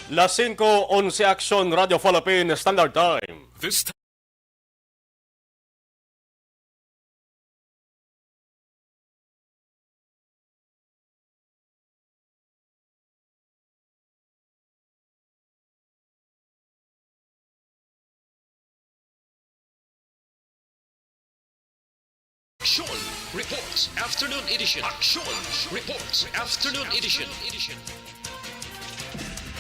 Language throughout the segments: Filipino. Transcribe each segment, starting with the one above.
Las 5:11 Action Radio Philippines Standard Time. This time. Action Reports Afternoon Edition. Action Reports Afternoon Edition.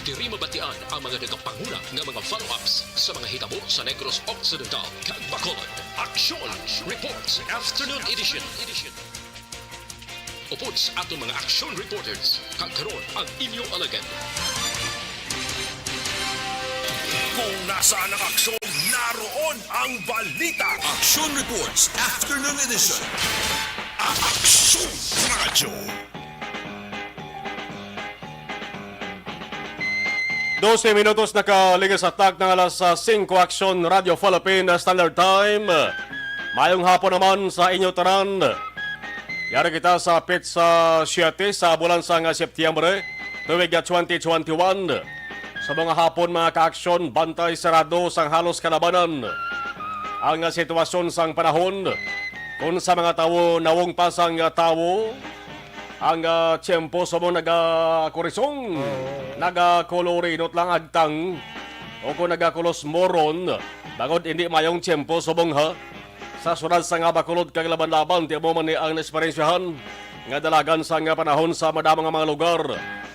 Diri mabatian ang mga nagapanguna nga mga follow-ups sa mga hitabo sa Negros Occidental kag Bacolod. Action Reports Afternoon Edition. Upod sa atong mga action reporters, kag karon ang inyong alagad. Kung nasaan ang aksyon, naroon ang balita. Action Reports Afternoon Edition. Action Radyo. 12 minutos nakaligas sa tag ng alas 5 Action Radio Philippines Standard Time. Mayong hapon naman sa inyo tanan. Yari kita sa Pizza 7 sa bulan sa Setyembre, tuwig 2021. Sa mga hapon mga ka-aksyon, bantay sarado sang halos kalabanan. Ang sitwasyon sang panahon, kung sa mga tao nawong pasang tao, ang tiyempo sa mga nagakurisong, nagakoloriinot lang agtang, o kung nagakulos moron, bagod hindi mayong tiyempo sa bongha, sa sunod sa nga bakulod kag laban-laban, di mo man ni ang nesperensyahan, nga dalagan sa nga panahon sa madamang mga lugar,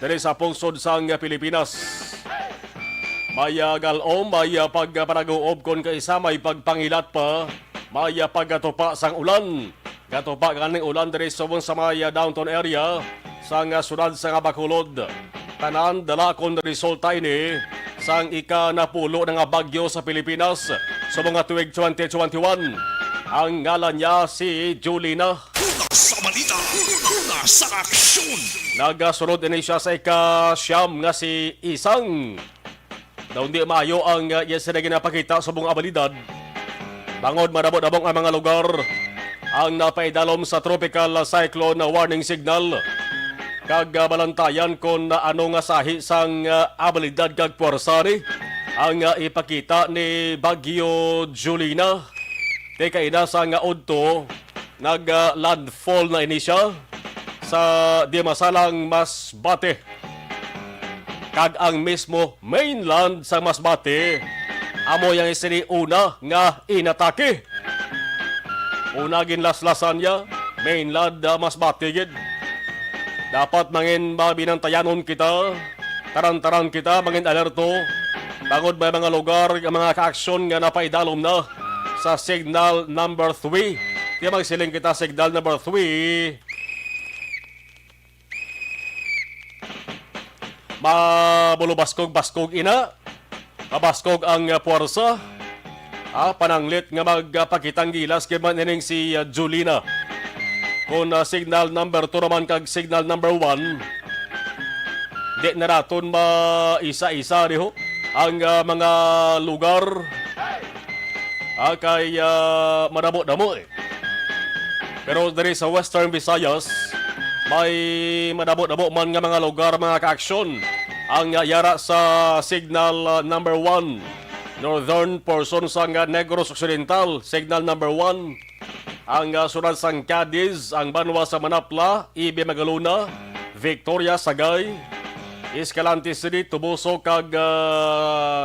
dali sa pungsod sa nga Pilipinas. Maya galom, maya pagpanag-uob kon kaisa, may pagpangilat pa, maya pagatupa sang ulan, gatupa ganing ulan diri sa maya downtown area sang sunod sa nga Bacolod. Tanan dala kon resulta ini sang ika-napulo nga bagyo sa Pilipinas sa mga tuig 2021. Ang ngalan niya si Julina. Sa balita, sa aksyon. Nagasunod ini siya sa ika-siyam nga si Isang. Daw hindi maayo ang yes na ginapakita sa buong abilidad. Bangod marabot-abong ang mga lugar ang napaidalom sa tropical cyclone warning signal. Kag balantayan kung ano nga sahi sang abilidad kag puwersa ni ang ipakita ni Bagyo Julina. Teka ina sa nga udto nag-landfall na ini siya sa Dimasalang Masbate. Kag ang mismo mainland sa Masbate amo yang isini una nga inatake. Una ginlaslasan niya, mainland Masbate gid. Dapat mangin mabinantayanon kita, taran-taran kita, mangin alerto. Bangod may mga lugar, mga ka-aksyon nga napaidalom na sa signal number 3. Kaya magsiling kita signal number 3. Mabulubaskog-baskog ina, mabaskog ang puwersa. Pananglit nga magpakitang gilas kay manining si Julina. Kung signal number 2 naman kag signal number 1, di na naton maisa-isa diho ang mga lugar kay madamo-damo eh. Pero dari sa Western Visayas, may madamo-damo man nga mga lugar, mga ka-aksyon. Ang yara sa signal number 1, northern portion sa Negros Occidental, signal number 1. Ang sunod sang Cadiz, ang Banwa sa Manapla, Ibe Magaluna, Victoria Sagay, Escalante City, Tubuso kag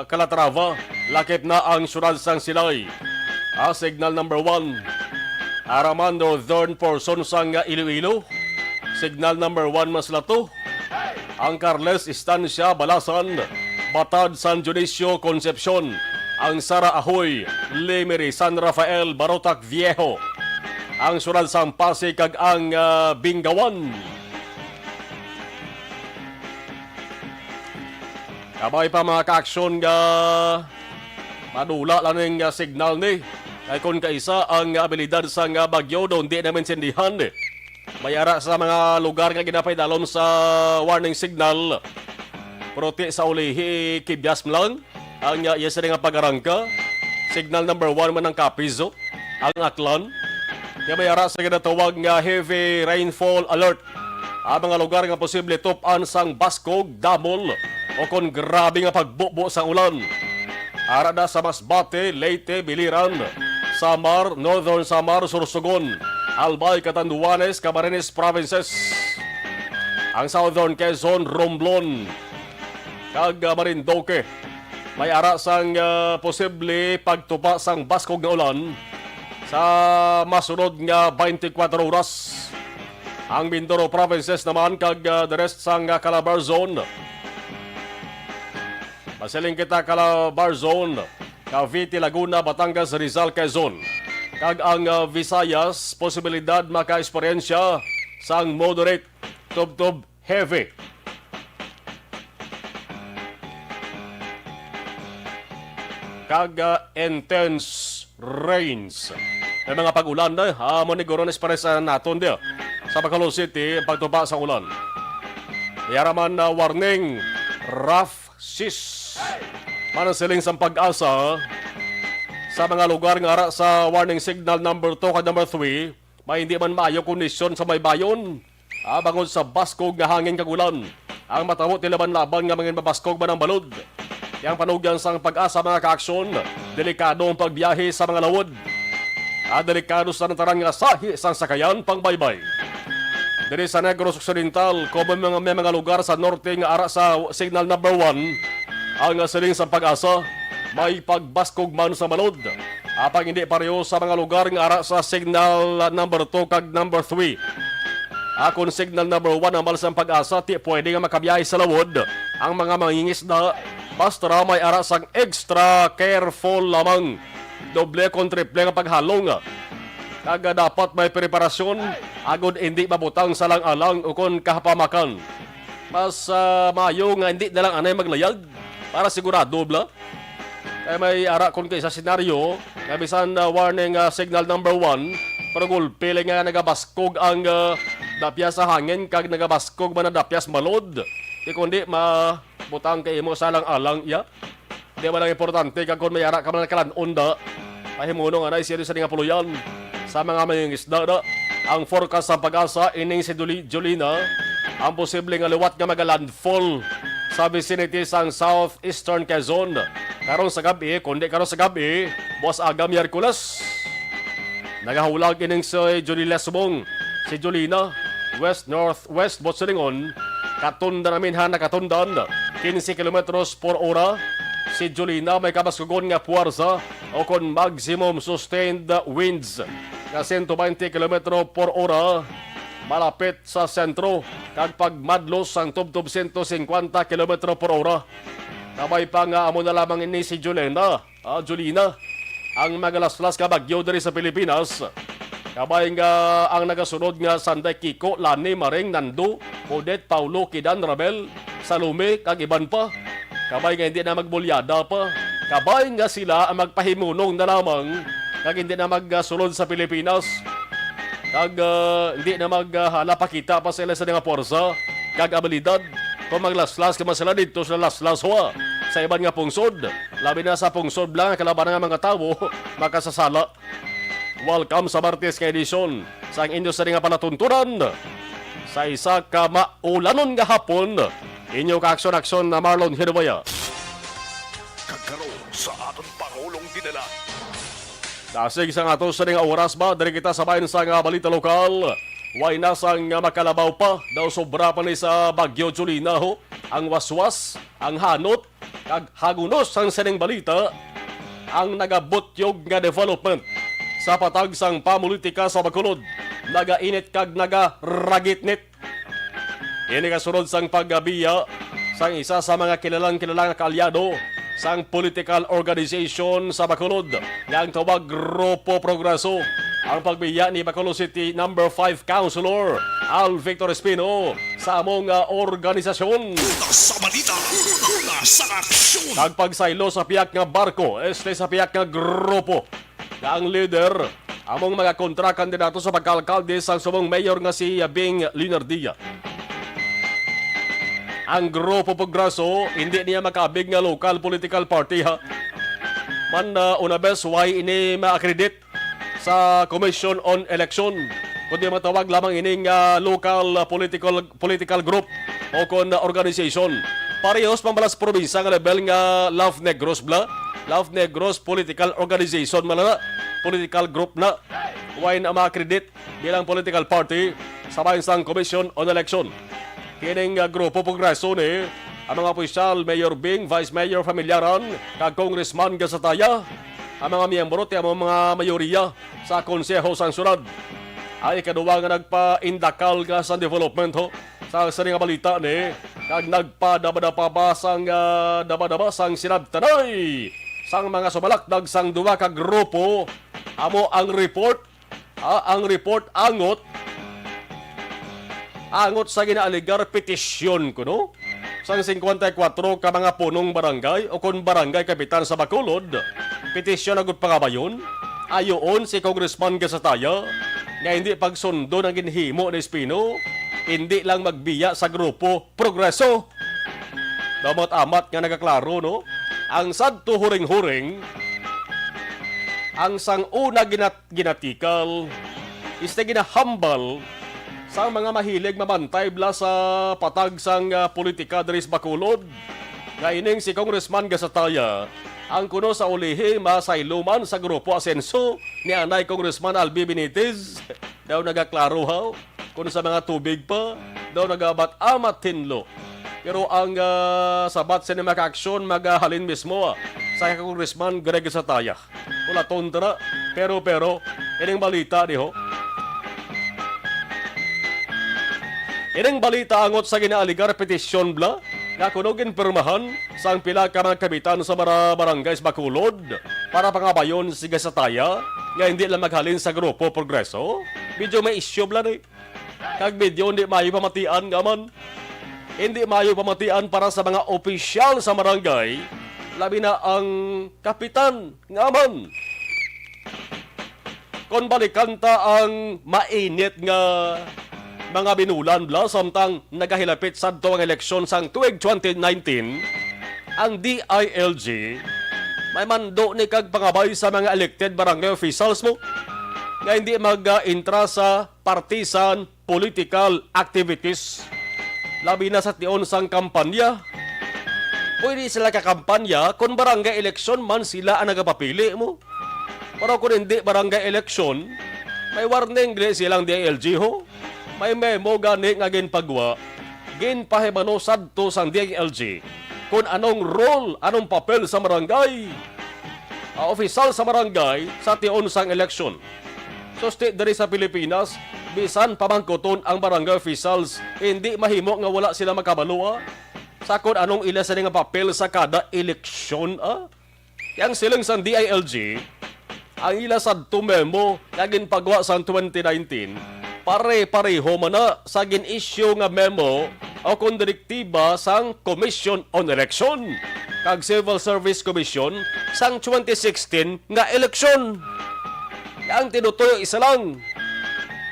Calatrava, lakip na ang sunod sang Silay. Signal number 1. Araman, northern portion sang Iloilo, signal number 1 Maslato. Ang Carles, Estancia, Balasan, Batad, San Dionisio, Concepcion. Ang Sara Ahoy, Lemery, San Rafael, Barotac Viejo. Ang sunod sang Pasig kag ang Bingawan. Kabay pa mga ka-aksyon nga madula lang ng signal ni. Ay kung kaisa ang abilidad sa bagyo doon di namin sindihan eh. Mayara sa mga lugar nga ginapaidalom sa warning signal. Prote sa ulihi kibyas lang ang yes nga pagarangka. Signal number 1 man ang Capizo, ang Aklan. Kaya mayara sa ginatawag nga heavy rainfall alert. Ang mga lugar nga posible top-an sang Baskog, Damol, o kon grabe nga pagbubo sa ulan. Arada sa Masbate, Leyte, Biliran, Samar, Northern Samar, Sorsogon, Albay, Catanduanes, Camarines Provinces. Ang Southern Quezon, Romblon, kag Marinduque. May ara sang posible pagtupa sang baskog nga ulan sa masunod nga 24 oras. Ang Mindoro Provinces naman kag the rest sang Calabar Zone. Masiling kita Calabar Zone, Cavite, Laguna, Batangas, Rizal, Quezon. Kag ang Visayas, posibilidad maka-eksperyensya sang moderate tub-tub heavy. Kag intense rains. May mga pag-ulan na, maniguron espresa naton dia. Sa Bacolod City, pagtupa sa ulan. Yaraman na warning, rough seas. Manasiling sa pag-asa, sa mga lugar nga ara sa warning signal number 2 at number 3, may hindi man maayo kondisyon sa may bayon. Bangod sa baskog nga hangin kagulan. Ang matawot nila laban nga mangin mabaskog ba ng balod. Yang panugyan sang pag-asa mga kaaksyon, delikado ang pagbiyahe sa mga lawod. Delikado sa natarang nga sahi sang sakayan pang baybay. Diri sa Negros Occidental, may mga lugar sa norte nga ara sa signal number 1, ang siling sa pag-asa, may pagbaskog man sa balod. Apang hindi pareho sa mga lugar nga ara sa signal number 2 kag number 3. Kung signal number 1 ang malasang pag-asa, ti pwede nga makabiyahe sa lawod ang mga mangingisda. Basta may ara sang extra careful lamang. Doble kon triple nga paghalong. Kaga dapat may preparasyon agod hindi mabutang sa lang-alang o kon kahapamakan. Mas mayo nga hindi na lang anay maglayag para sigurado bla. Kaya may ara kon kay sa senaryo, nga bisan warning signal number 1, pero gulpili nga nagabaskog ang dapya sa hangin kag nagabaskog man na dapyas malod. Di kundi mabutang kay mo sa lang-alang iya. Di ba lang importante kag kung may ara ka man nakalan onda, pahimuno nga na siya sa nga puluyan sa mga mangingisda na. Ang forecast sa pag-asa ining si Julina, ang posibleng liwat nga magalandfall sa vicinity sang southeastern Quezon. Karon sa gabi, kundi karon sa gabi, buwas aga Miyerkules. Nagahulag ining si Julila Subong, si Julina, west-northwest Botsalingon, katunda namin nakatundan, 15 kilometros por ora. Si Julina may kabaskugon nga puwersa o kon maximum sustained winds nga 120 km por ora malapit sa sentro kag pagmadlos ang tubtub 150 km por ora. Kabay pa nga amo na lamang ini si Julina, ang magalaslas ka bagyo diri sa Pilipinas. Kabay nga ang nagasunod nga Sanday Kiko, Lani, Maring, Nando, Odette, Paulo, Kidan, Rabel, Salome, kag iban pa. Kabay nga hindi na magbulyada pa. Kabay nga sila ang magpahimunong na lamang kag hindi na magsulod sa Pilipinas. Kag hindi na maghalapakita pa sila sa nga porsa kag abilidad. Kung maglaslas ka man sila dito sa laslas wa sa iban nga pungsod. Labi na sa pungsod lang kalaban nga mga tao makasasala. Welcome sa Martes ka edisyon sa inyo sa nga palatuntunan sa isa ka maulanon nga hapon. Inyo ka-aksyon-aksyon na Marlon Hirwaya. Kagkaroon sa aton Pangulong dinala. Dasig sa nga to sa nga oras ba, dari kita sabayin sa nga balita lokal. Way nasang makalabaw pa, daw sobra pa ni sa Bagyo Julina ho. Ang waswas, ang hanot, kag hagunos ang sining balita. Ang nagabutyog nga development sa patag sang pamulitika sa Bacolod. Nagainit kag nagaragitnit. Ini kasunod sang paggabiya sang isa sa mga kilalang kaalyado sang political organization sa Bacolod nga ang tawag Grupo Progreso. Ang pagbiya ni Bacolod City number 5 Councilor Al Victor Espino sa among organisasyon. Una sa balita, una sa aksyon. Kag pagsaylo sa piyak nga barko, sa piyak nga grupo. Nga ang leader, among mga kontra kandidato sa pagkalkalde sang sumong mayor nga si Bing Linardia. Ang Grupo Progreso, hindi niya makabig nga local political party ha. Man una bes, why ini ma-accredit sa Commission on Election. Kundi matawag lamang ining local political group o kon organization. Parehos pambalas probinsya nga level nga Love Negros bla. Love Negros Political Organization malala. Political group na. Huwag na makredit bilang political party sa Bansang Commission on Election. Kining grupo progreso ni ang mga opisyal, Mayor Bing, Vice Mayor Familiaran, kag Congressman Gasataya, ang mga miyembro ti ang mga mayoriya sa Konseho sang Syudad. Ay kaduwa nga nagpa-indakal nga sa development ho sa sari nga balita ni kag nagpadabadapabasang dabadabasang sinabtanay sang mga sumalakdag sang duwa ka grupo amo ang report angot sa ginaaligar petisyon kuno sang 54 ka mga punong barangay o kon barangay kapitan sa Bacolod. Petisyon agud pangabayon ayoon si Congressman Gasataya nga hindi pagsundo ng ginhimo ni Espino, hindi lang magbiya sa grupo Progreso. Damat-amat nga nagaklaro no, ang sadto huring-huring ang sang una ginatikal iste ginahambal sa mga mahilig mamantay bla sa patag sang politika diri sa Bacolod. Nga ining si Congressman Gasataya ang kuno sa ulihi masayluman sa grupo Asenso ni anay Congressman Albi Benitez. Daw nagaklaro haw kung sa mga tubig pa daw nagabat-amat tinlo. Pero ang sabat Cinema Action magahalin mismo sa Congressman Greg Gasataya. Wala tontra pero ining balita ni ho. Ining balita angot sa ginaaligar petisyon bla nga kunogin permahan sang pila ka mga kabitan sa barangay sa Bacolod para pangabayon si Gasataya nga hindi lang maghalin sa grupo Progreso. Medyo may issue bla ni. Kag medyo hindi mayo pamatian nga man. Hindi mayo pamatian para sa mga opisyal sa barangay, labi na ang kapitan nga man. Kon balikan ta ang mainit nga mga binulan bla samtang nagahilapit sa ang eleksyon sang tuig 2019, ang DILG may mando ni kag pangabay sa mga elected barangay officials mo nga hindi mag-intra sa partisan political activities. Labi na sa tion sang kampanya. Pwede sila kakampanya kung barangay election man sila ang nagapapili mo. Pero kung hindi barangay election, may warning din silang DILG ho. May memo gani nga ginpagwa, ginpahibalo sadto sang DILG kung anong role, anong papel sa barangay, official sa barangay sa tion sang eleksyon. So diri sa Pilipinas, bisan pamangkoton ang barangay officials, hindi mahimo nga wala sila makabalo sa kung anong ila sa nga papel sa kada eleksyon. Yang silang sang DILG, ang ila sadto memo nga ginpagwa sang 2019, pare-pareho man na sa gin-issue nga memo o kung direktiba sang Commission on Election kag Civil Service Commission sang 2016 nga eleksyon. Ang tinutuyo isa lang,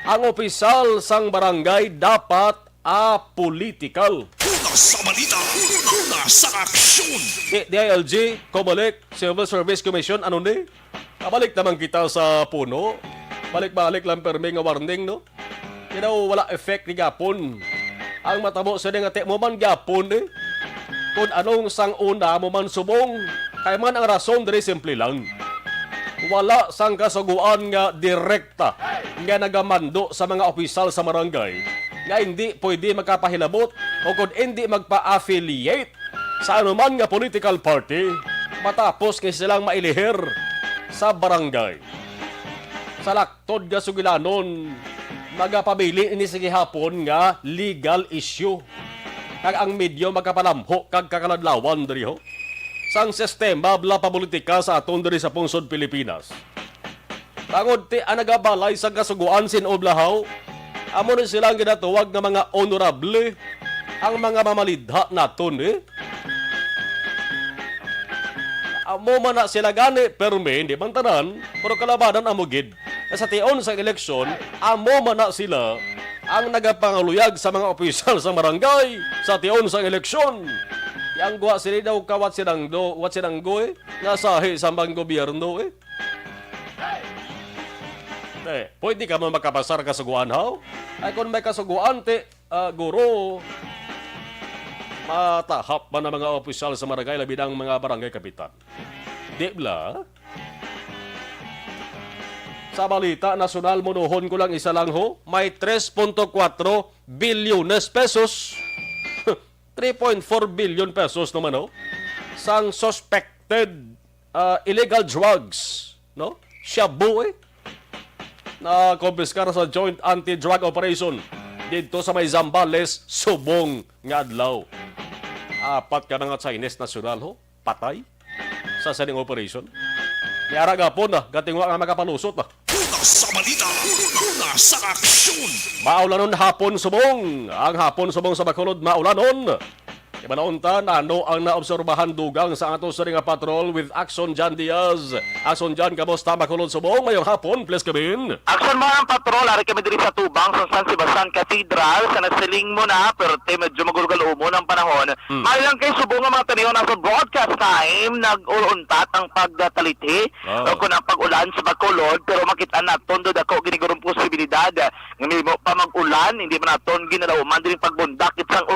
ang opisyal sang barangay dapat apolitical. Una sa balita, una sa aksyon. DILG, Comelec, Civil Service Commission, ano ni? Kabalik naman kita sa puno. Balik-balik lang permi nga warning, no? Kaya wala effect ni gapon. Ang matabo sa nga mo man gapon, eh. Kung anong sang una mo man subong, kaya man ang rason diri simple lang. Wala sang kasuguan nga direkta nga nagamando sa mga opisyal sa barangay nga hindi pwede magkapahilabot o kung hindi magpa-affiliate sa anuman nga political party matapos kay silang mailihir sa barangay. Sa laktod nga sugilanon, magapabili ini sige hapon nga legal issue. Kag ang medyo magkapalamho kag kakaladlawan diri ho. Sang sistema bla papolitika sa aton diri sa pungsod Pilipinas. Tangod ti anagabalay sa kasuguan sin oblahaw, amo ni silang ginatuwag nga mga honorable, ang mga mamalidha naton eh. Amo man na sila gani perme, hindi man tanan, pero kalabanan amo gid. Sa tion sa eleksyon, amo man na sila ang nagapanguluyag sa mga opisyal sa barangay sa tion sa eleksyon. Yang guwa sila daw kawat sinanggo eh, nasahi sa mga gobyerno eh. Pwede ka man makapasar kasuguan haw? Ay kung may kasuguan te, guro, Matahap man ang mga opisyal sa barangay labi ng mga barangay kapitan. Di bla? Sa balita, nasyonal monohon ko lang isa lang ho, may 3.4 bilyones pesos. 3.4 billion pesos naman ho. Sang suspected illegal drugs. No? Shabu na kumpiskar sa Joint Anti-Drug Operation dito sa may Zambales, Subong nga adlaw. Apat ka na nga Chinese nasyonal ho, patay sa saning operation. Niara gapon na, gatingwa nga makapalusot na. Una sa balita, una sa aksyon. Maulanon hapon subong. Ang hapon subong sa Bacolod, maulanon. Ibanaunta, ano ang naobserbahan dugang sa ato sa ringa patrol with Action Jan Diaz. Action Jan, kamusta Bacolod subong? Ngayong hapon, please kabin. Action mga patrol, ari kami diri sa Tubang, sa San Sebastian Cathedral, sa nasiling mo na, pero medyo magulgal umo ng panahon. May lang kay subong ang mga taniyo na sa broadcast time, nag-uluntat ang pagdataliti, o kung ang pag-ulan sa Bacolod, pero makita naton doon ako ginigurong posibilidad. Ngayon mo pa mag-ulan, hindi man naton ginalauman din pagbundak itsang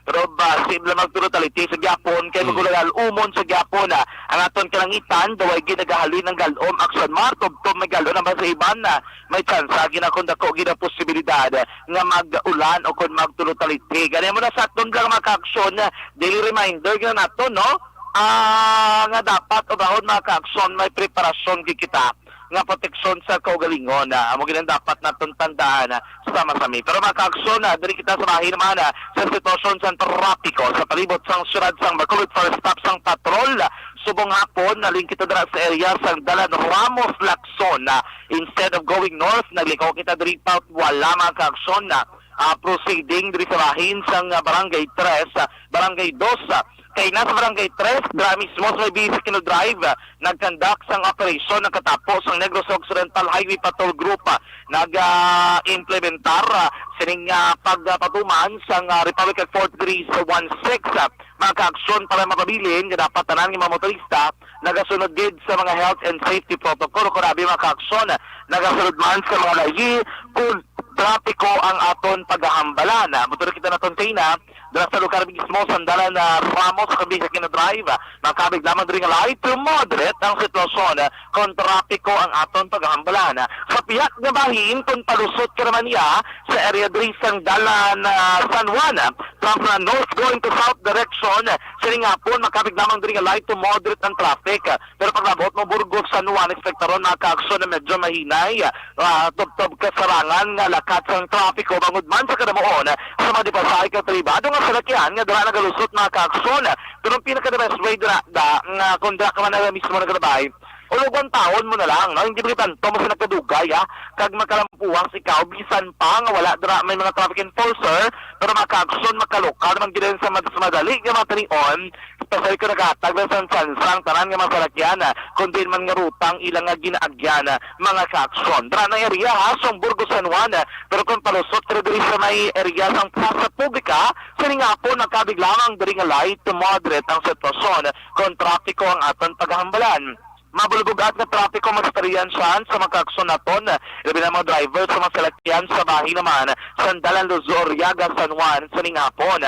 pero simple magturutaliti sa Gyapon kay magulagal umon sa Gyapon ang aton kalangitan daway ginagahalin ng galom aksyon martobtob may galon naman sa iban na may tsansa ginakon dako gina posibilidad nga mag-ulan o kung magturutaliti ganyan mo na sa aton lang maka-aksyon daily reminder gina naton no nga dapat obahon maka-aksyon may preparasyon kita nga proteksyon sa kaugalingon amo ginang dapat naton tandaan sama-sami pero maka-aksyon diri kita samahin naman sa sitwasyon sa trapiko sa palibot sang syudad sang Bacolod for stop sang patrol subong hapon naling kita dira sa area sang Dalan Ramos Lacson instead of going north naglikaw kita diri pa wala maka-aksyon proceeding diri sa bahin sang barangay 3 barangay 2 kay nasa barangay 3, dra mismo sa Basic Drive, nagkandak sang operasyon ng katapos ang Negros Occidental Highway Patrol Group, nag-implementar sining pagpatuman sang Republic Act 4316, mga ka-aksyon para mapabilin nga dapat tanan ng mga motorista, nagasunod din sa mga health and safety protocol, kurabi mga ka-aksyon, nagasunod man sa mga layi, kung trapiko ang aton paghahambalan. Motor kita na tontina, dala sa lugar mismo sandalan na Ramos sa Basic Drive, makabig lamang rin light to moderate ang sitwasyon kung trapiko ang aton paghahambalan. Sa piyak nga bahin, kung palusot ka naman niya sa area diri sang dalan San Juan, from north going to south direction, sining hapon, makabig lamang rin light to moderate ang traffic. Pero pag nabot mo Burgos San Juan, ekspektaron maka-aksyon na medyo mahinay, tob-tob kasarangan nga lakat sang trapiko, bangod man sa kadamoon, sa mga dipasay ka tribado nga salakyan, nga dira nagalusot maka-aksyon. Pero ang pinaka-the-best way dira, nga kung dira ka man na mismo nagalabay, ulugon taon mo na lang, no? Hindi ba tanto mo sa nagkadugay, kag makalampuang si ikaw, bisan pa nga wala dira may mga traffic enforcer, pero maka-aksyon, makalokal, naman ginayon sa madali, nga matanion, especially kung naghatag na sa sansang, tanan nga masalakyan, kundi man nga rutang ilang nga ginaagyan, mga ka-aksyon. Dira na area, song Burgos San Juan, pero kung palusot, pero diri sa may area ng Plaza Publica, sining nga po, nakabig lamang diri nga light to moderate ang sitwasyon, kung trapiko ang aton paghahambalan. Mabulbugat na trapiko mag-experiensyan sa mga ka-aksyon naton. Ilabi na mga driver sa mga salakyan sa bahay naman. Sandalan Luzor, Yaga, San Juan, sa Ningapon.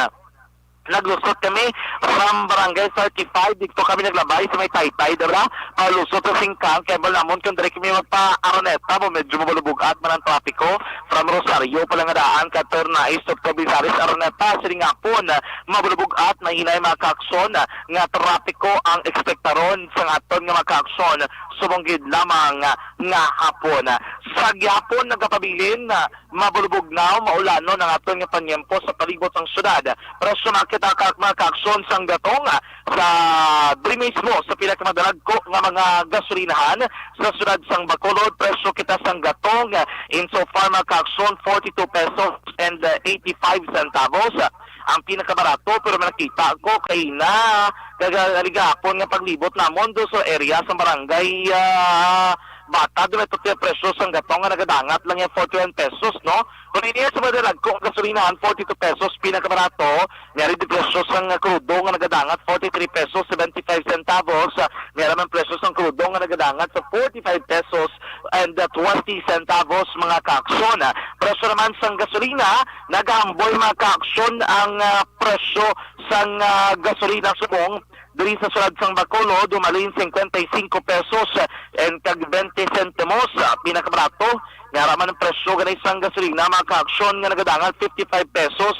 Naglusot kami from Barangay 35, dito kami naglabay sa may Taytay, diba? Palusot sa Singkang, kaya malamon kung direct kami magpa-Araneta, medyo mabulubugat man ang trapiko. From Rosario, palang daan, Caternais, Tobisaris, Araneta, Siringapon, mabulubugat, mahinay mga ka-aksyon, nga trapiko ang ekspektaron sa aton nga mga ka-aksyon, sumunggid lamang nga hapon. Sa gyapon, nagkapabilin, mabulubog na, maulano ng aton nga panyempo sa palibot ng syudad. Pero sumakit ang mga ka-aksyon sang gatong sa diri mismo sa pinakamadalag ko nga mga gasolinahan sa syudad sang Bacolod, presyo kita sang gatong insofar mga ka-aksyon 42 pesos and 85 centavos ang pinakabarato, pero nakita ko kay na kagaligapon nga paglibot namon do sa area sa barangay Bata, doon ito presyo sang gatong nga nagadangat lang yung 41 pesos, no? Kung hindi sa madalag ko, ang gasolinahan, 42 pesos, pinakabarato, meron din presyo sang krudo nga nagadangat, 43 pesos, 75 centavos, meron man presyo sang krudo nga nagadangat sa 45 pesos and 20 centavos mga kaaksyon. Presyo naman sa gasolina, nagahamboy mga kaaksyon ang presyo sa gasolina subong diri sa sulad sang Bacolod dumalin 55 pesos and kag 20 centimos pinakabarato nga raman ang presyo ganay sang gasolina mga kaaksyon nga nagadangan 55 pesos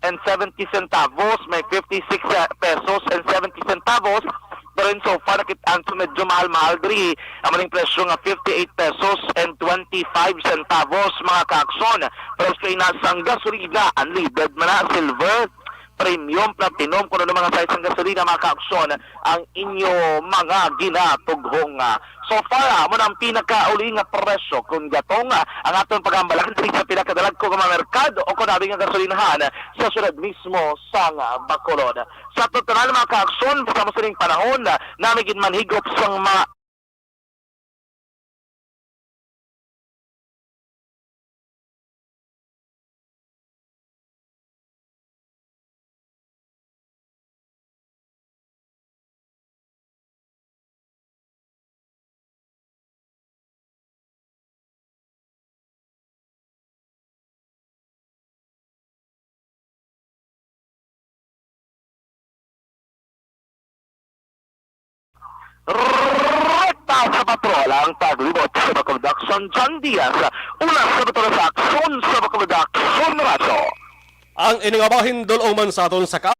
and 70 centavos, may 56 pesos and 70 centavos. Pero rin so far nakita medyo mahal-mahal diri ang maling presyo nga 58 pesos and 25 centavos mga kaaksyon. Pero sa inasang gasolina unleaded man na silver premium, platinum, kung ano mga size ng gasolina mga kaaksyon ang inyo mga ginatughong. So far, mo na ang pinakauli nga presyo kung gatong ang atong pagambalan diri sa pinakadalag ko mga merkado o kung nabi nga gasolinahan sa sunod mismo sa Bacolod. Sa total mga kaaksyon, sa masaling panahon, namigin manhigop sang rekta sa patrola ang paglibot sa Bacolod Action John Diaz, una sa patrola sa aksyon sa Bacolod Action Radio. Ang iningabahin dulong man sa aton sa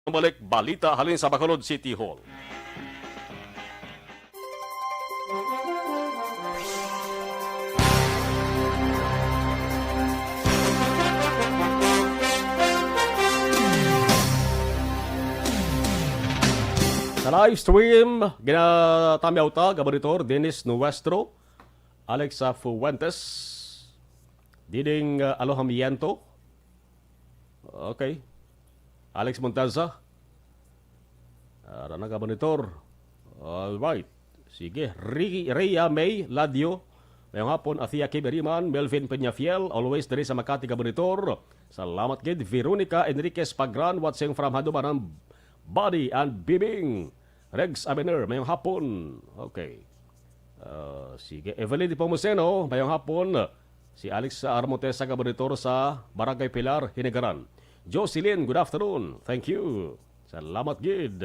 balik balita halin sa Bacolod City Hall. Sa live stream, ginatamyaw ta, Gabaritor Dennis Nuestro, Alexa Fuentes, Diding Alohamiento, okay, Alex Montaza, Rana Gabaritor, alright, sige, Rhea May Ladio, ngayong hapon, Athia Kiberiman, Melvin Peñafiel, always dari sa Makati Gabaritor, salamat gid, Veronica Enriquez Pagran, watching from Hadumaran, Body and Bibing, Regs Abener, mayong hapon. Okay. Sige, Evelyn Di Pomuseno, mayong hapon. Si Alex Armontesa, Gabaritor sa Barangay Pilar, Hinigaran. Jocelyn, good afternoon. Thank you. Salamat gid.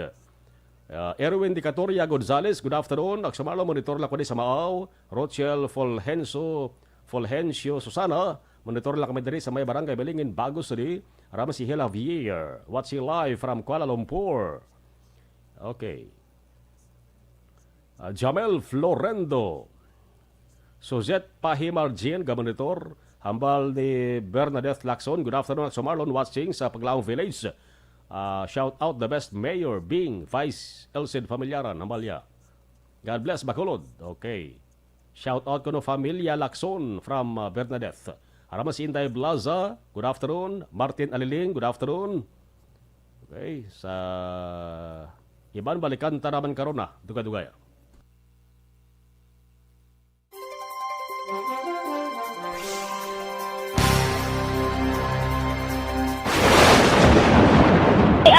Erwin Di Catoria Gonzales, good afternoon. Aksumalo, monitor lang ko di sa Maaw. Rochelle Fulgencio Susana, monitor lang kami diri sa may Barangay Belingin, Bagos di. Rama si Hela Vier, watching live from Kuala Lumpur. Okay. Jamel Florendo. Suzette Pahimarjin, Gabanitor. Hambal ni Bernadette Lacson. Good afternoon at Sumarlon, watching sa Paglaong Village. Shout out the best mayor being Vice Elcid Familiaran, Hambalya. God bless Bacolod. Okay. Shout out ko no Familia Lacson from Bernadette. Haraman si Inday Blaza, good afternoon. Martin Aliling, good afternoon. Okay, sa iban balikan taraman karon na, duga-dugaya.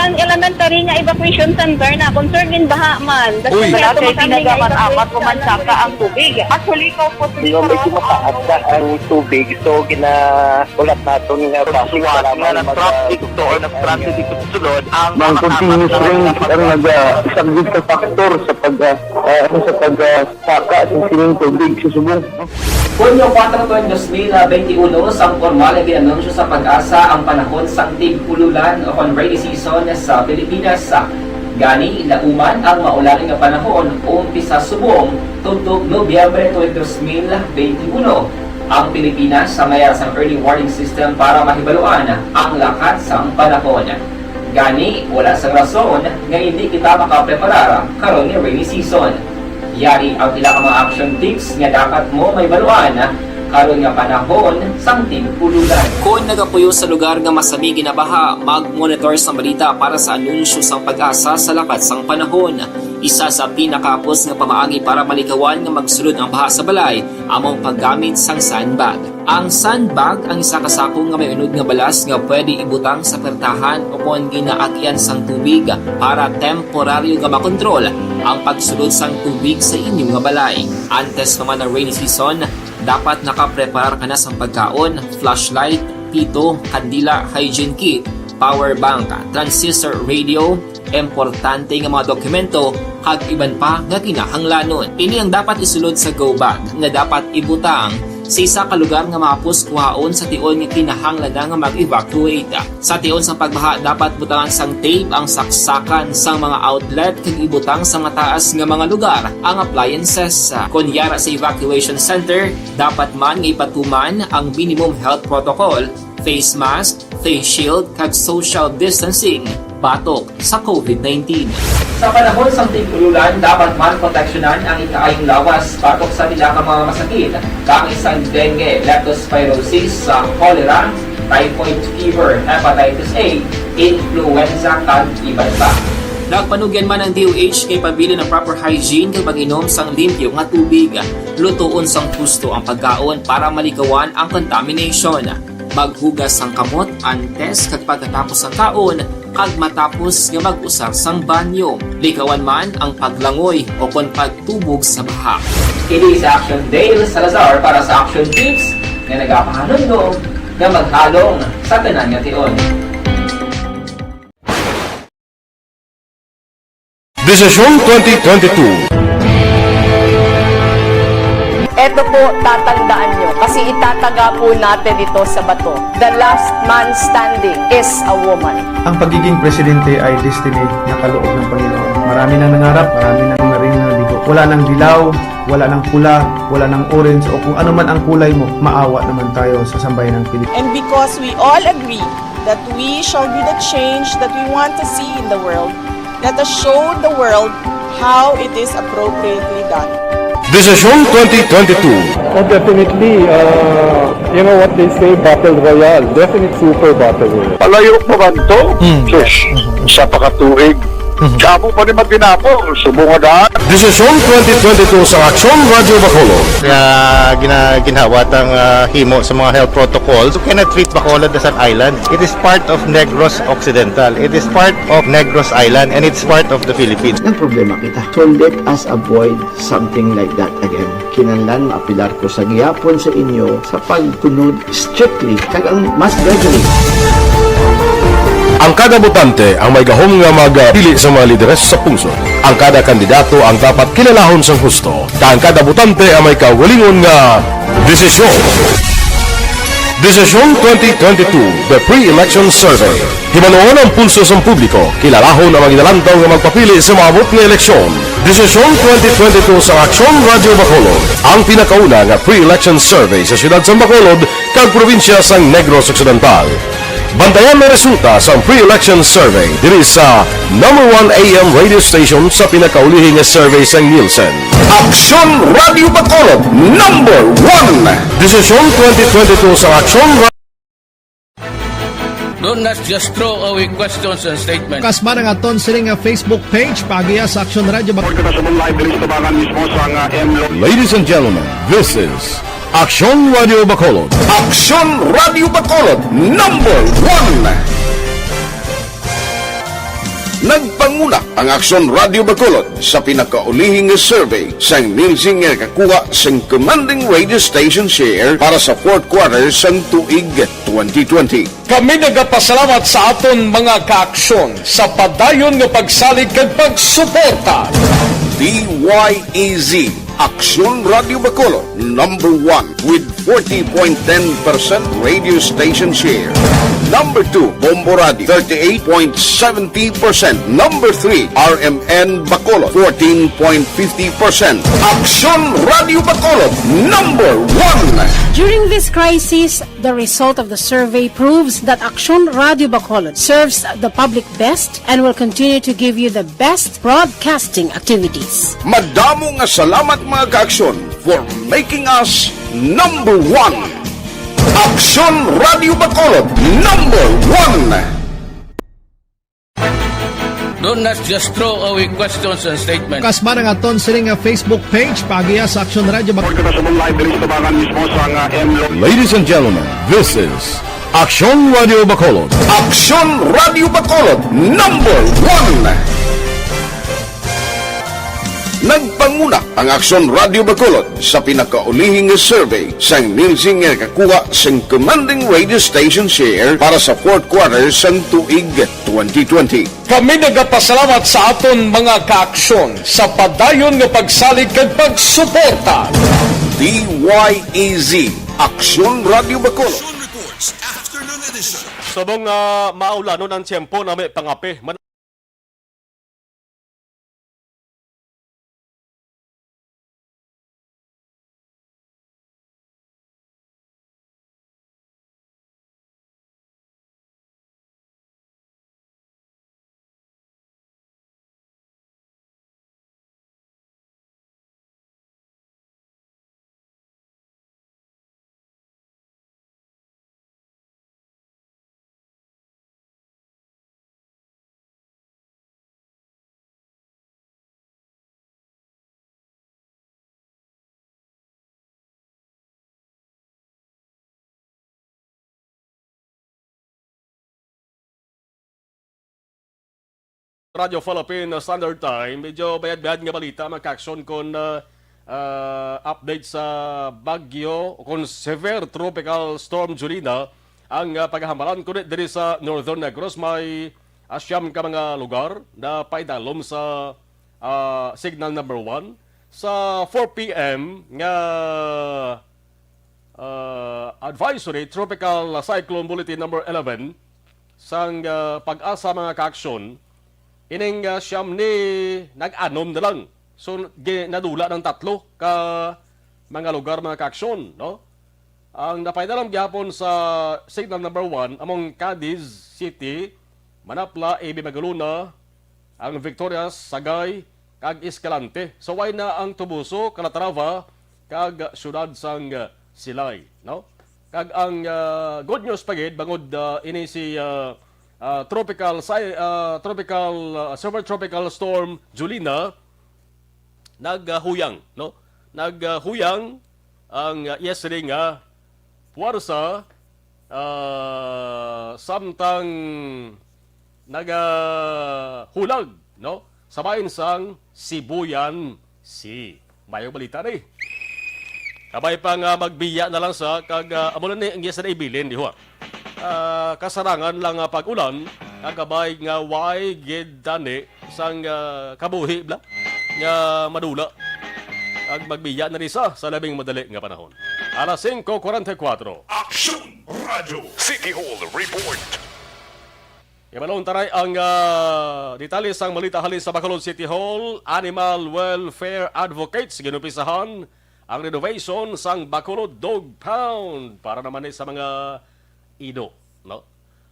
Ang elementary nga evacuation center na concern din baha man. Uy, Dati pinagaman apat ko man saka ang tubig. Actually, ko po Yung medyo mataas na ang tubig, so ginaulat natin nga Pasuwat nga nag-traffic to or nag-traffic dito sa sulod ang Mang continuous rin ang nag-subject sa factor sa pagsaka sa sining tubig sa subong. Hunyo 4, 2021, sang formal ay ginanunsyo sa Pag-asa ang panahon sang tig-ululan o rainy season sa Pilipinas. Gani, lauman ang maularing nga panahon umpisa subong tuntog Nobyembre 2021. Ang Pilipinas sa mayar sang early warning system para mahibaluan ang lakat sang panahon. Gani, wala sa rason nga hindi kita makapreparar karon ni rainy season. Yari ang pila ka mga action tips nga dapat mo may baluan karon nga panahon sang tig-ulan. Kung nagapuyo sa lugar nga masami ginabaha, mag-monitor sa balita para sa anunsyo sang pag-asa sa lakat sang panahon. Isa sa pinakapos nga pamaagi para malikawan nga magsulod ang baha sa balay, among paggamit sang sandbag. Ang sandbag ang isa ka sako nga may unod nga balas nga pwede ibutang sa pertahan o kung ginaagyan sang tubig para temporaryo nga makontrol ang pagsulod sang tubig sa inyong nga balay. Antes naman ng rainy season, dapat nakapreparar ka na sa pagkaon, flashlight, pito, kandila, hygiene kit, power bank, transistor radio, importante nga mga dokumento, kag iban pa nga kinahanglanon. Ini ang dapat isulod sa go bag nga dapat ibutang sa isa ka lugar nga mapus kuhaon sa tion nga kinahanglan nga mag-evacuate. Sa tion sa pagbaha dapat butangan sang tape ang saksakan sang mga outlet kag ibutang sa mataas nga mga lugar ang appliances. Kunyara sa evacuation center, dapat man nga ipatuman ang minimum health protocol, face mask, face shield kag social distancing batok sa COVID-19. Sa panahon sa tig-ulan, dapat man proteksyonan ang ikaayong lawas batok sa nila ka mga masakit, kang isang dengue, leptospirosis, cholera, typhoid fever, hepatitis A, influenza, kag iban pa. Nagpanugyan man ang DOH kay pabili ng proper hygiene kay pag-inom sang limpyo nga tubig. Lutuon sang husto ang pagkaon para malikawan ang contamination. Maghugas sang kamot antes kag pagkatapos ang kaon kag matapos nga mag-usar sang banyo. Likawan man ang paglangoy o kon pagtubog sa baha. Kini sa Action Dale Salazar para sa Action Tips nga nagapahanundong nga maghalong sa tanan nga tion. Desisyon 2022. Ito po, tatandaan nyo. Kasi itataga po natin ito sa bato. The last man standing is a woman. Ang pagiging presidente ay destiny na kaloob ng Panginoon. Marami nang nangarap, marami nang naring naligo. Wala nang dilaw, wala nang pula, wala nang orange, o kung ano man ang kulay mo, maawa naman tayo sa sambayan ng Pilipinas. And because we all agree that we shall be the change that we want to see in the world, let us show the world how it is appropriately done. Desisyon 2022. Oh, definitely. You know what they say, Battle Royale. Definite super Battle Royale. Palayo pa ba ito? Diyos, sa pakatuig. Kamo pa rin magdinapo, subungadaan. Desisyon 2022 sa Aksyon Radio Bacolod. Ginawat ang himo sa mga health protocols. You cannot treat Bacolod as an island. It is part of Negros Occidental. It is part of Negros Island and it's part of the Philippines. Ang problema kita. So let us avoid something like that again. Kinahanglan maapilar ko sa gihapon sa inyo sa pagtunod strictly kag ang mas gradually. Ang kada botante ang may gahom nga magpili sa mga lideres sa pungsod. Ang kada kandidato ang dapat kilalahon sang husto. Ang kada botante ang may kaugalingon nga desisyon. Desisyon 2022, the pre-election survey. Himanuon ang pulso sa publiko, kilalahon ang magidalantaw nga magpapili sa maabot nga eleksyon. Desisyon 2022 sa Aksyon Radio Bacolod, ang pinakauna nga pre-election survey sa siyudad sa Bacolod kag probinsya sang Negros Occidental. Bantayan may resulta sa pre-election survey diri sa #1 AM radio station sa pinakaulihing nga survey sa Nielsen. Aksyon Radio Bacolod, #1. Desisyon 2022 sa Aksyon Radio. Do not just throw away questions and statements. Kasma ng aton siling nga Facebook page pagiya sa Aksyon Radio Bacolod. Ladies and gentlemen, this is Aksyon Radio Bacolod. Aksyon Radio Bacolod, #1. Nagpanguna ang Aksyon Radio Bacolod sa pinakaulihing survey sa Nielsen nga kakuha sa commanding radio station share para sa fourth quarter sa tuig 2020. Kami nagapasalamat sa aton mga kaaksyon sa padayon nga pagsalig kag pagsuporta. DYEZ Aksyon Radio Bacolod, number 1 with 40.10% radio station share. Number 2, Bombo Radio, 38.70%. Number 3, RMN Bacolod, 14.50%. Aksyon Radio Bacolod, number 1. During this crisis, the result of the survey proves that Aksyon Radio Bacolod serves the public best and will continue to give you the best broadcasting activities. Madamo nga salamat mga ka-aksyon for making us number 1. Aksyon Radio Bacolod, number 1. Do not just throw away questions and statements. Kasma ng aton sining nga Facebook page pagiya sa Aksyon Radio Bacolod. Ladies and gentlemen, this is Aksyon Radio Bacolod. Aksyon Radio Bacolod, number 1. Nagpanguna ang Aksyon Radio Bacolod sa pinakaulihing survey sang Nilsing nga kakuha sang commanding radio station share para sa fourth quarter sang tuig 2020. Kami nagapasalamat sa aton mga kaaksyon sa padayon nga pagsalig kag pagsuporta. DYEZ, Aksyon Radio Bacolod. Subong maulanon ang tiyempo na may pangapi. Radio Philippine Standard Time, medyo bayad-bayad nga balita magka-aksyon kon update sa bagyo kon severe tropical storm Julina ang paghahambalan kundi diri sa Northern Negros. May asyam ka mga lugar na paidalom sa signal number 1 sa 4 p.m. nga advisory tropical cyclone bulletin number 11 sang pag-asa mga kaaksyon. Ining siyam ni nag-anom na lang. So, nadula ng 3 ka mga lugar, mga kaaksyon. No? Ang napaidalam gyapon sa signal number 1 among Cadiz City, Manapla, AB Magaluna, ang Victorias, Sagay, kag Escalante. So, why na ang Tubuso, Calatrava, kag syudad sang Silay. No? Kag ang good news pagid, bangod ini si super tropical storm Julina naghuyang, no? Naghuyang ang yesterday nga puwersa samtang nagahulag, no? Sabayin sang Sibuyan Sea. Mayo balita ni. Kabay pang magbiya na lang sa kag amo na ni ang yesterday bilin di ho. Kasarangan lang pag-ulan, kagabay nga way gidani sang kabuhi bla nga madula. Ag magbiya na risa sa labing madali nga panahon. Alas 5:44. Aksyon Radio City Hall Report. Ibalon taray ang detalye sang malita halin sa Bacolod City Hall. Animal Welfare Advocates ginupisahan ang renovation sang Bacolod Dog Pound para naman sa mga Ido, no?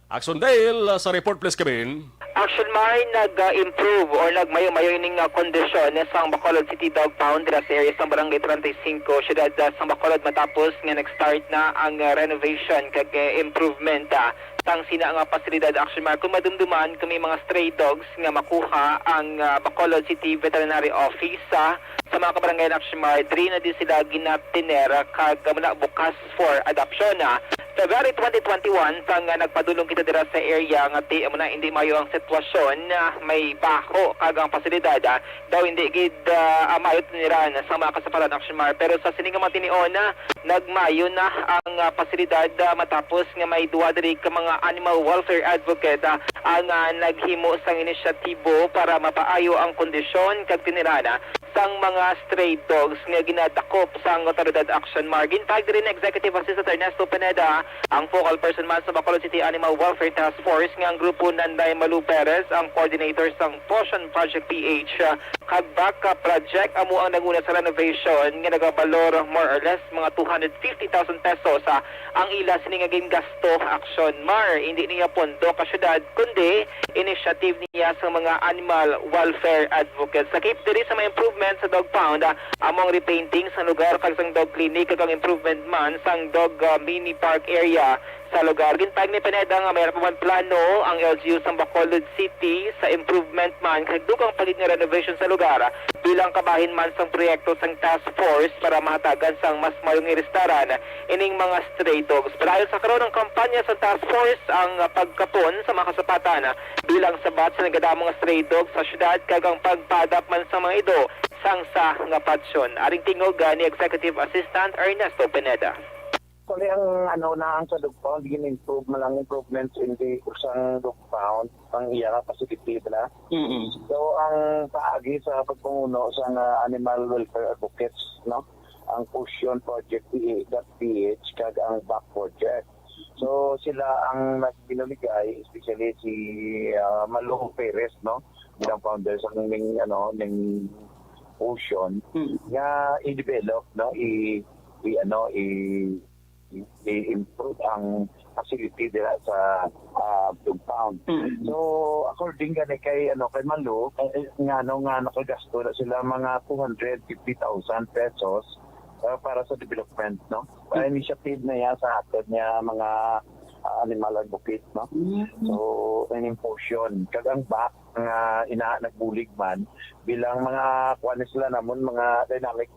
Action Dale sa report please Kevin. Action Mar nag-improve or nagmayo-mayo ning kondisyon sa Bacolod City Dog Pound sa area sa Barangay 35, siyudad sa Bacolod matapos nga nag-start na ang renovation kag improvement sang sina nga pasilidad. Action Mar kung madumduman kung may mga stray dogs nga makuha ang Bacolod City Veterinary Office sa mga kabarangay Action Mar, diri na din sila ginatiner kag muna bukas for adoption February 2021 sang nagpadulong kita dira sa area nga ti mo na hindi mayo ang sitwasyon may baho kag ang pasilidad daw hindi gid mayot niran sa mga kasaparan Action Mar, pero sa sining matinion nagmayo na ang pasilidad matapos nga may duwa diri ka mga animal welfare advocate ang naghimo sang inisyatibo para mapaayo ang kondisyon kag tinirana sang mga stray dogs nga ginadakop sa Autoridad Action Margin. Tag rin Executive Assistant Ernesto Pineda, ang focal person man sa Bacolod City Animal Welfare Task Force, nga ang grupo Nanday Malu Perez, ang coordinator sang Potion Project PH, kagbak project amo ang nanguna sa renovation nga nagabalor more or less mga 250,000 pesos ang ila siningaging gasto action mar. Hindi niya pondo ka syudad kundi initiative niya sa mga animal welfare advocates. Sakip diri sa mga improvement sa dog pound, among repainting sa lugar kag sang dog clinic kag improvement man sang dog mini park area sa lugar. Gintag ni Pineda nga mayroon pa man plano ang LGU sa Bacolod City sa improvement man kag dugang palit nga renovation sa lugar bilang kabahin man sang proyekto sang task force para mahatagan sang mas mayong iristaran ining mga stray dogs. Padayon sa karon ng kampanya sa task force ang pagkapon sa mga kasapatan bilang sabat sa nagadamong nga stray dogs sa syudad kag ang pagpadap man sa mga ido sang sa nga patsyon. Aring tingog ni Executive Assistant Ernesto Pineda. Actually, ang sa dog pound, improve malang improvements in the kusang dog pound, ang iya facility na. So, ang paagi sa pagpunguno sa animal welfare advocates, no? Ang Potion Project PH kag ang Back Project. So, sila ang nagbinumigay, especially si Malu Perez, no? Bilang founder sa ng Potion, nga i-develop, no? I-improve ang facility dira sa dog pound. So according kay Malu, nga nakagasto na sila mga 250,000 pesos para sa development, no? Initiative na yan sa atin niya mga animal advocate, no? So ang Potion kag ang back nga nagbulig man bilang mga kuan sila namon mga dynamic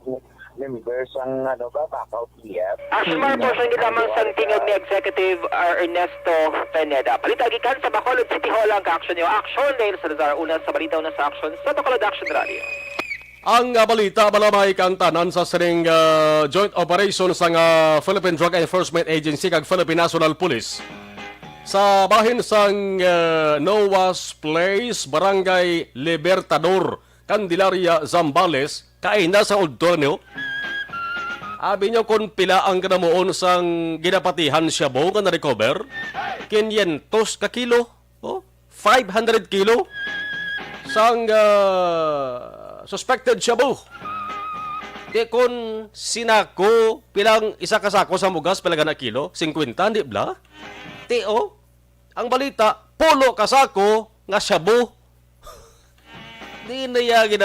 members ang backup PF. Asmar po sa lamang sang tingog ni Executive Ernesto Pineda. Palitagikan sa Bacolod City Hall ang ka-action niyo. Action dahil sa Lazar una sa balita una sa action sa Bacolod Action Radio. Ang balita malamay kang tanan sa sining joint operation sa Philippine Drug Enforcement Agency kag Philippine National Police sa bahin sang Noah's Place, Barangay Libertador, Candelaria, Zambales, kaina sa Udtonio. Abi nyo kung pila ang kanamuon sang ginapatihan siya bo nga na-recover, 500 ka kilo, 500 kilo sang suspected siya bo. Di kung sinako, pilang isa kasako sa mugas, pilang na kilo, 50, di bla? Ang balita, pulo kasako nga siya bo. Di na yagin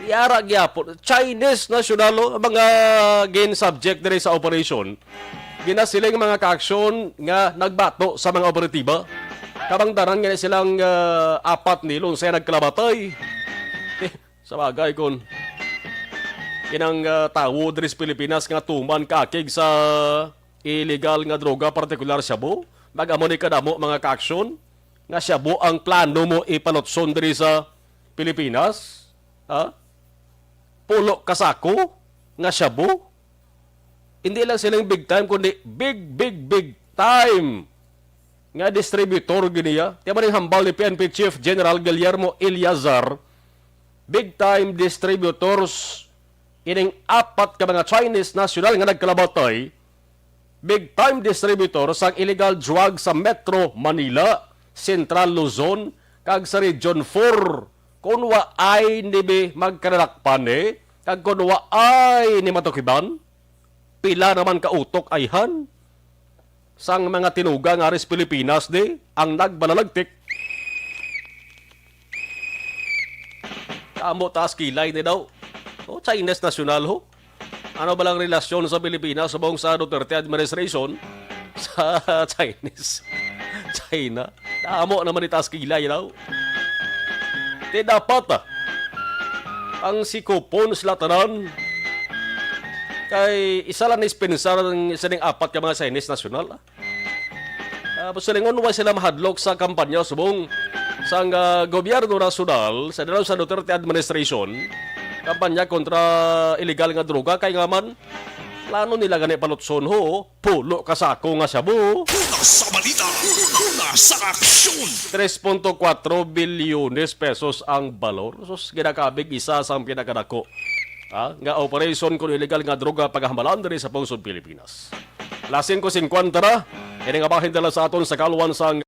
yara gyapon. Chinese national mga gain subject diri sa operation. Ginasiling mga ka-aksyon nga nagbato sa mga operatiba. Kabangdaran nga silang apat nilong sa nagkalabatay. Sa bagay kon kinang tawo diri sa Pilipinas nga tuman kakig sa illegal nga droga, partikular shabu. Mag-amo ni kadamo mga ka-aksyon nga shabu ang plano mo ipalotson diri sa Pilipinas. Pulo kasako nga shabu. Hindi lang silang big time kundi big time nga distributor giniya. Tiyan rin hambal ni PNP Chief General Guillermo Eliazar, big time distributors ining apat ka mga Chinese national nga nagkalabatay, big time distributor sa illegal drug sa Metro Manila, Central Luzon, kag sa Region 4. Kunwa ay ni magkanalakpan kag kunwa ay ni matukiban, pila naman kautok ayhan sang mga tinuga nga res Pilipinas ang nagbalalagtik. Amo taas kilay ni daw. Chinese national ho. Ano ba lang relasyon sa Pilipinas sa buong sa Duterte administration sa Chinese? China. Amo naman ni taas kilay daw. Di dapat ang sikupon sila tanan kay isa lang ispensar ng isa ng apat ka mga Chinese national. Pasalingon wa sila mahadlok sa kampanya subong sang gobyerno nasyonal sa daw sa Duterte administration, kampanya kontra illegal nga droga kay nga man Plano nila gani palutson ho, pulo kasako nga shabu. Una sa balita, una sa aksyon. 3.4 bilyones pesos ang balor. Sus, ginakabig isa sa pinakadako. Nga operation kung illegal nga droga paghahambalan diri sa pungsod Pilipinas. Lasin ko 50 na, ini nga bahin dala sa aton sa kaluan sang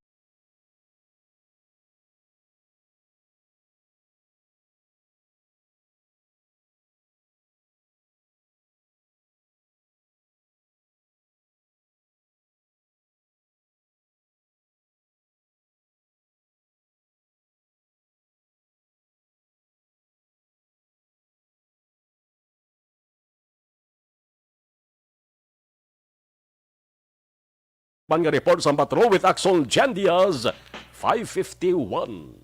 Panga report sa Patro with Axel Jandiaz, 551.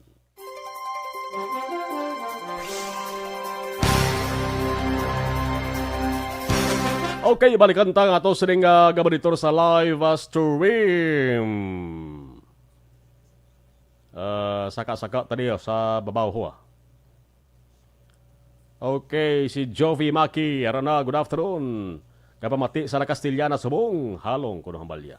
Okay, balikan tang ato sining gabaritor sa live stream. Saka-saka tadi sa babaw ho. Okay, si Jovi Maki, arana, good afternoon. Kapamati sa Castillana Subong, halong kuno hambalya.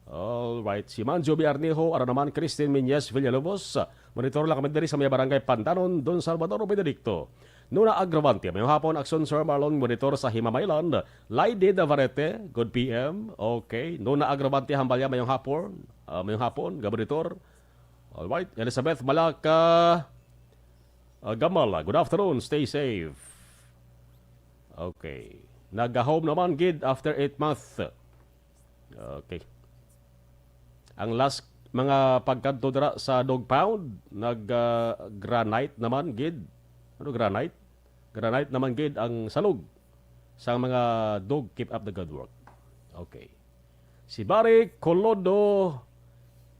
Alright, si Manjo Biarnejo, ara naman Christine Miñez Villalobos. Monitor lang kami diri sa may barangay Pantanon, Don Salvador Benedicto. Nuna Agravante, may hapon Aksyon Sir Marlon, monitor sa Himamaylan. Laide Navarrete, good PM. Okay, Nuna Agravante hambalya mayong hapon, gabonitor. Alright, Elizabeth Malaka Gamal, good afternoon, stay safe. Okay, nag-home naman gid after 8 months. Okay. Ang last mga pagkanto dira sa dog pound, nag-granite naman gid. Ano granite? Granite naman gid ang salog sa mga dog. Keep up the good work. Okay. Si Barry Colodo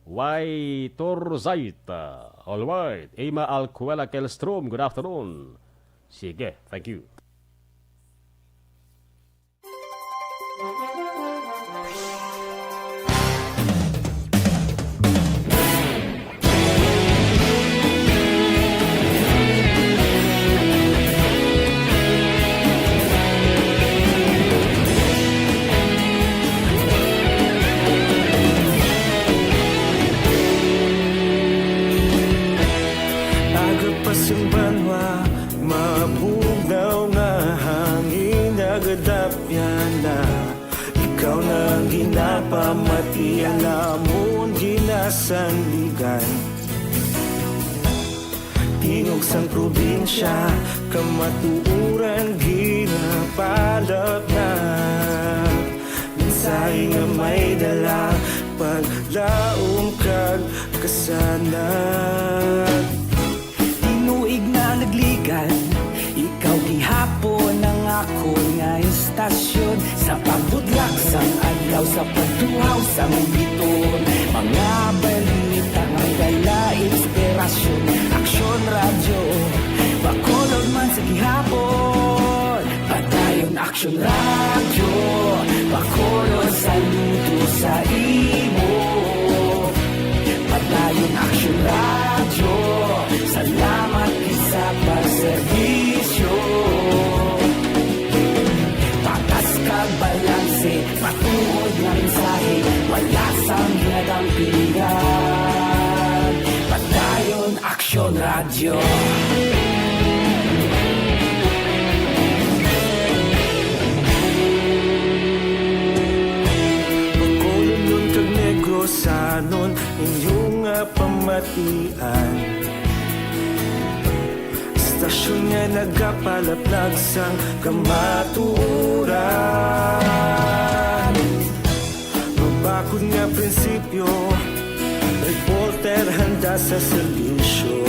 Waitorzaita. Alright. Emma Alcuela Kelstrom, good afternoon. Sige, thank you. Pamati ang amon ginasandigan. Tingog sang probinsya, kamatuuran ginapalap na. Minsay nga may dala, paglaong kag kasanag. Tinuig na nagligan, ikaw gihapon ang ako nga istasyon. Sa pagbudlak sang adlaw, sa pagtuhaw sang biton. Mga balita nga dala inspirasyon. Aksyon radyo, bakolod man sa gihapon. Padayon Aksyon radyo, bakolod saludo sa imo. Padayon Aksyon radyo, salamat isa pagserbisyo. Balanse, patuod na mensahe, wala sang ginagampingan. Padayon Aksyon radyo. Bakolon nun kag Negrosanon, inyong pamatian. Istasyon nga nagapalaplag sang kamaturan. Mabakod nga prinsipyo, reporter handa sa serbisyo.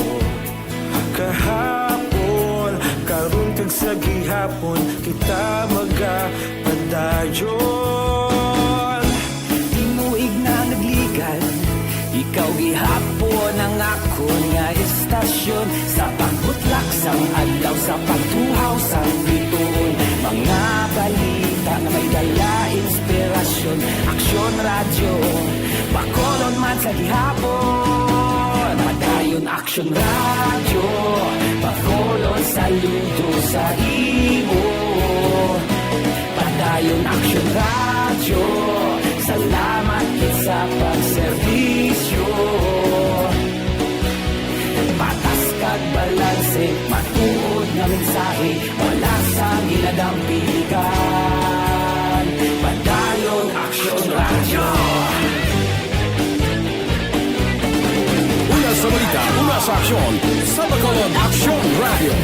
Kahapon, karon kag sa gihapon, kita magapadayon. Tinuig na nagligan, ikaw gihapon ang ako nga istasyon. Sa pagbutlak sang adlaw, sa pagtuhaw sang bituon. Mga balita na may dala inspirasyon. Aksyon radyo, bakolon man sa gihapon. Padayon Aksyon radyo, bakolon saludo sa imo. Padayon Padayon Action Radio, salamat kit sa pagserbisyo. Patas kag balanse, matuod nga mensahe, wala sa ginadampigan. Padayon Action Radio. Una sa balita, una sa aksyon, sa Bacolod Action Radio.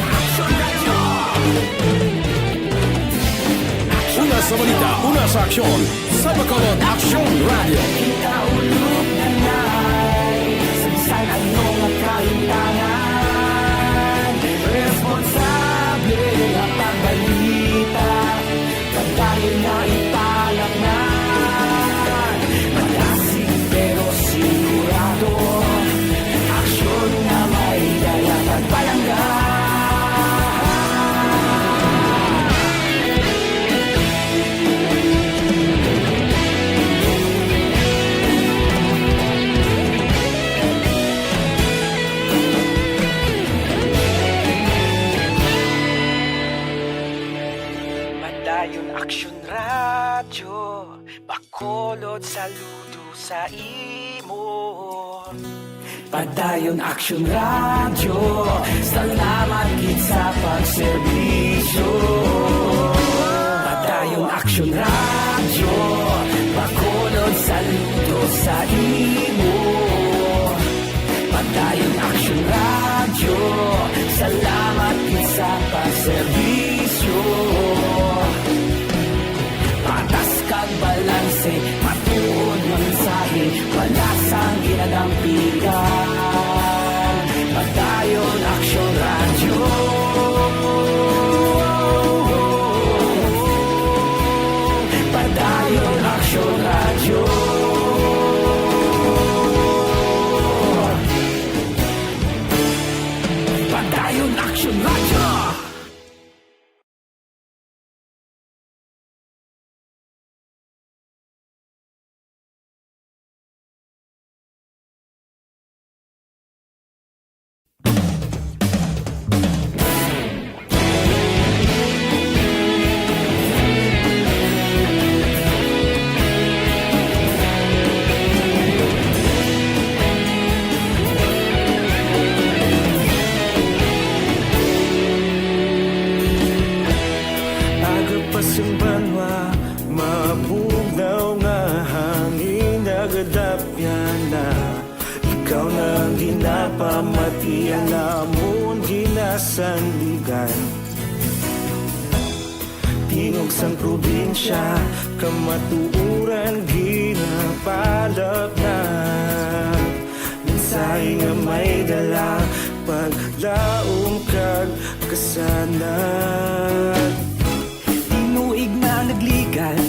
Una sa balita, una sa aksyon, sa Bacolod Action Radio. Kaulog na na'y Sansan ano nga kaintangan, responsable nga pagbalita, pagdayon na italak na. Malasig pero sigurado, aksyon na may dala pagpalanggan. Padayon Action Radio, Bacolod saludo sa imo. Padayon Action Radio, salamat kit sa pagserbisyo. Padayon Action Radio, Bacolod saludo sa imo. Padayon Action Radio, salamat kit sa pagserbisyo. Patas kag balanse, matuod nga mensahe, wala sang ginadampigan. Padayon Action Radio. Padayon Action Radio. Padayon Action Radio. Agapasumbanwa, mapugnaw nga hangin nagadapyan na. Ikaw na ginapamatian namon ginasandigan. Tingog sang probinsya, kamatuuran ginapalap na. Mensahe nga may dala, paglaom kag kasanan. Tinuig na nagligan,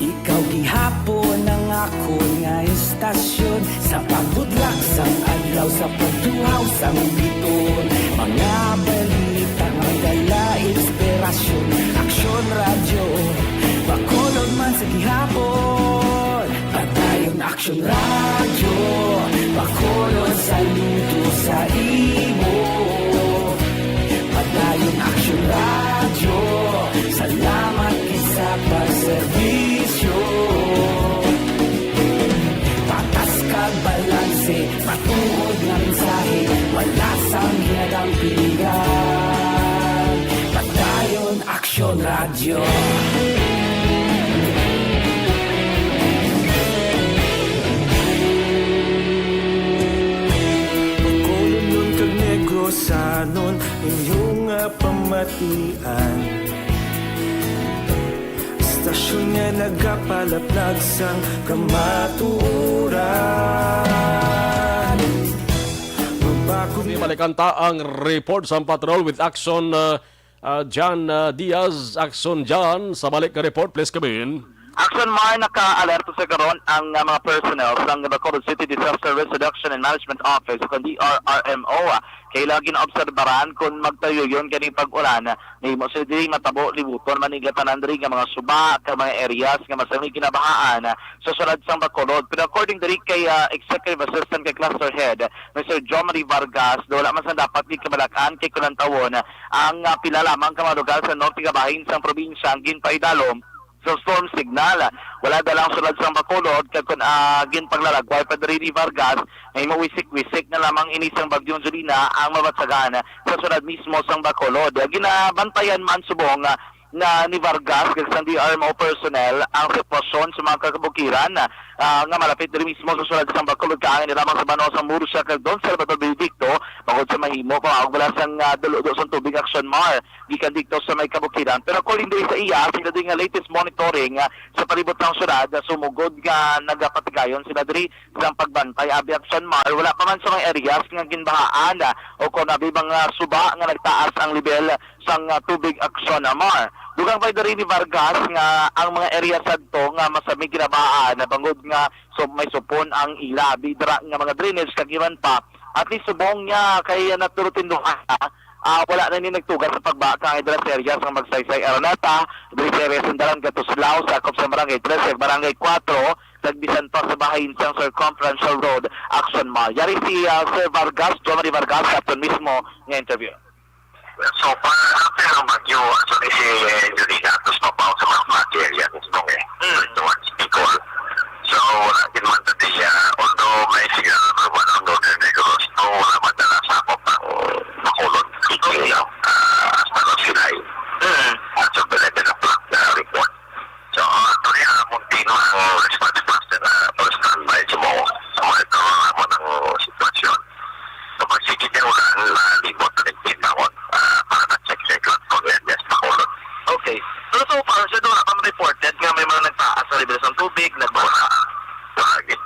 ikaw gihapon ang ako nga estasyon. Sa pagbudlak sang adlaw, sa pagduhaw sang biton, mga balita nga dala inspirasyon. Action Radio, Bacolod man sa gihapon. Padayon Action Radio, Bacolod saludo sa imo. Padayon Action Radio, salamat sa pagserbisyo. Patas kag balanse, matuod nga mensahe, wala sang ginadampigan. Padayon Action Radio. Bacolod nun kag Negros sanon, inyong pamatian. Stasyon nga nagapalaplag sang kamatuuran. Malikanta ang report sa patrol with Action John Diaz. Action John, sa balik ka report, please come in. Action Mar, naka-alerto sa karon ang mga personnel ng Bacolod City Disaster Risk Reduction and Management Office o DRRMO. Kailangan ginaobserbaran kung magtayo yun kaning pag-ulan. Nahimo sila diri matabo libuton manigatanan diri nga mga suba ka mga areas nga masami kinabahaan sa sulad sang Bacolod. Pero according diri kay Executive Assistant kay Cluster Head Mr. John Marie Vargas, wala man sa dapat ni kabalakan kay kunantawon ang pila lamang ka mga lugar sa norte kabahin sang probinsya ang ginpaidalom sa storm signal. Wala dalang sulad sa Bacolod kag kun gin paglalagway pa diri ni Vargas ay mawisik-wisik na lamang inisang bagyong Julina ang mabatsagan sa sulad mismo sa Bacolod. Ginabantayan man subong na ni Vargas kag sa DRMO personnel ang sitwasyon sa mga kabukiran nga malapit diri mismo sa sulad sa Bacolod kaangin ni lamang sa Bano sa Murcia kag Don Salvador Benedicto bangod sa mahimo pa og wala sang dulo sa tubig action mar gikan dikto sa may kabukiran. Pero according diri sa iya sila din nga latest monitoring sa palibot ng syudad sumugod nga nagapatigayon sila diri sa pagbantay abi action mar wala pa man sa mga areas nga ginbahaan o kon abi mga suba nga nagtaas ang level sang tubig action mar. Dugang pa diri ni Vargas nga ang mga area sadto nga masamig ginabaan na bangod nga may supon ang ila bidra nga mga drainage kag iban pa at least subong niya kay naturutin wala na ni nagtugas sa pagbaka ng sa area sa Magsaysay Araneta, diri sa area Sandalan Gatuslao, sakop sa Barangay 13, Barangay 4, nagbisan pa sa bahayin sa Circumferential Road, Action Mall. Yari si Sir Vargas, John Marie Vargas, captain mismo ng interview. So, after ng bagyo, actually si Julina, tapos mabaw sa mga flat area ng Stong towards Bicol. So, wala din man tadi, although may signal number 1 ang Northern Negros, no, wala madala sa ako pang Bacolod, hasta ng Silay. At so, pwede na plug na report. So, tuloy na Montino ang response master na standby sa mga ito ng sitwasyon. So, pagsigit yung ulan, libot na nagpin na ako para na-check kung yes, Bacolod. Okay. So far, siya doon na reported nga may mga nagtaas sa level ng tubig, nagbasa. Lagi.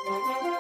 Thank you.